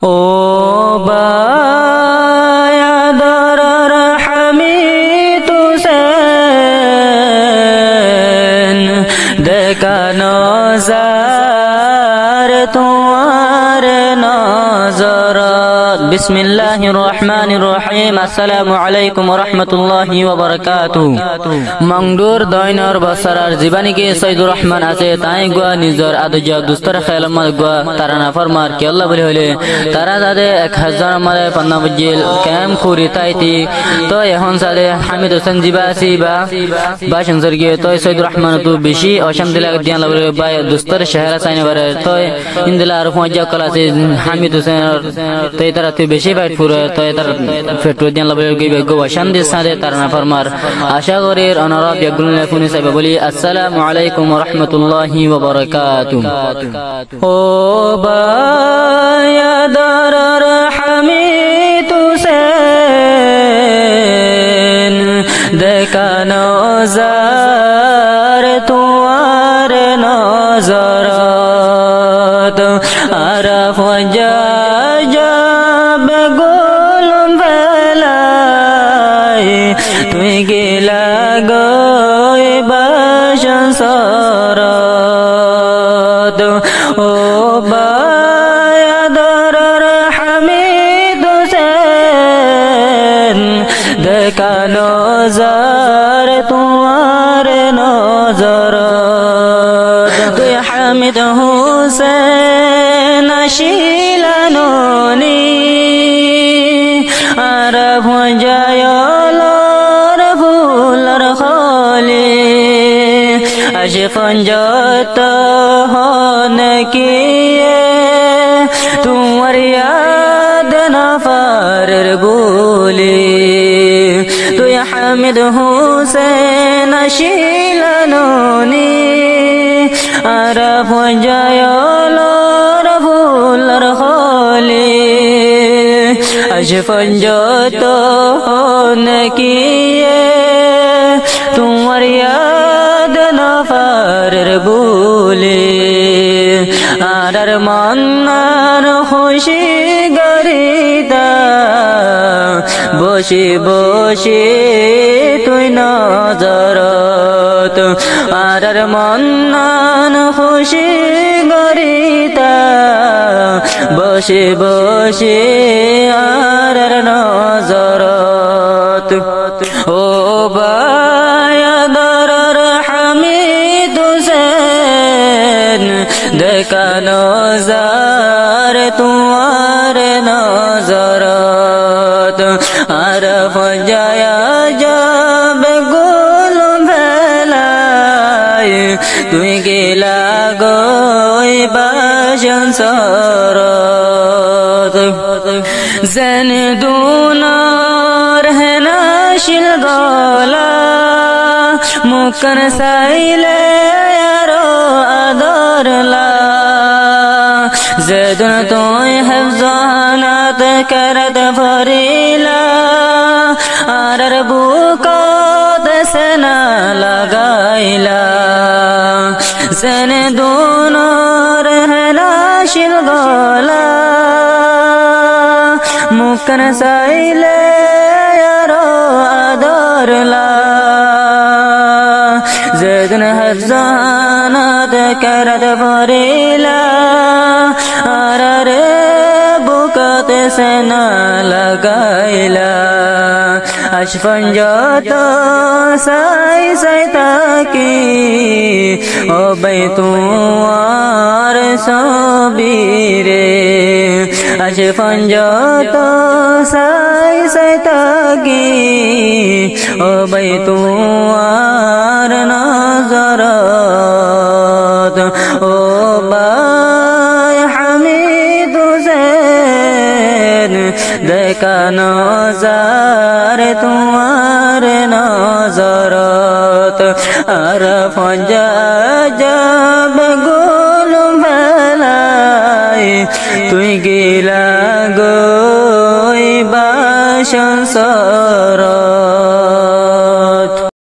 ও বায়াদর হামিদ হুসেন দেখা নজার তোমার নজরত। বিসমিল্লাহির রহমানির রহিম। আসসালামু আলাইকুম ওয়া রাহমাতুল্লাহি ওয়া বারাকাতুহু। মংডুর দয়নর বছরার জীবানীকে সৈয়দুর রহমান আছে তাই গুয়া নিজর আদজ দুস্তর খেলমত গুয়া তারা না ফরমার কি আল্লাহ বলে হলে তারা যাদে 1000 মারে পান্না বজিল কাম খুরি তাইতি তো এখন সাদে হামিদ হোসেন জিবাসি বা সংসর্গে তো সৈয়দুর রহমান তো বেশি অশান্তি লাগে দিয়ান বলে বাই দুস্তর শহর সাইনে বারে তো ইনদিলা আর পৌঁছা কলাছে হামিদ হোসেন তো তারা তো বেশি বাইট পুরো তো তারা ফেটু দিয়ান বলে গো অশান্তি সাদে তারা না ফরমার আশা করি অনারা বেগুন লেখুনি সাহেব বলি আসসালামু আলাইকুম ওয়া রাহমাতুল্লাহি ওয়া বারাকাতুহু। ও বায়াদর হামিদ হুসেন দেখা নজার তোমার নজরত আরাফ যাব গোলম বেলায় তুই গেলা গই বাসন সরত। ও বায়াদর হামিদ হুসেন দেখা নজার তোমার নজরত তুই হামিদ হুসেন শিলানি আর ভজায়লর ফুলর খলি আশিকন যত হন কিয়ে তোমার ইয়াদ নফারের গুলি তুই হামিদ হুসেন শিলানি আর ভজায়লর ফুলর খলি আশিকন যত হন কিয়ে তোমার ইয়াদ নফারের গুলি আর মন্নার খুশি গরিদা বসে বসে তুই নজরত আর মন্নার খুশি গরিদা বসে বসে আর নজরত। ও বায়াদর হামিদ হুসেন দেখা নজার তোমার নজরত আর ফজায়া যাব গোলম বেলায় তুই গেলা গই বাসন সরত জেন দুনার হেনাশিল গলা মুকন সাইলে আরো আদরলা জেদুন তোয় হেফজানাত করত ভরিলা আর বুকত সেনা লাগাইলা জেন দুনার হেনাশিল গলা মুকন সাইলে আরো আদরলা জেদুন হেফজানাত করত ভরিলা আর বুকত সেনা লাগাইলা আশফন যত সাই সাই তাকি ও বাইতুয়ার সবিরে আশফন যত সাই সাই তাকি ও বাইতুয়ার নজরত। ও বায় হামিদ হুসেন দেখা নজার তোমার নজরত আর ফজা যাব গোলম বেলায় তুই গেলা গই বাসন সরত।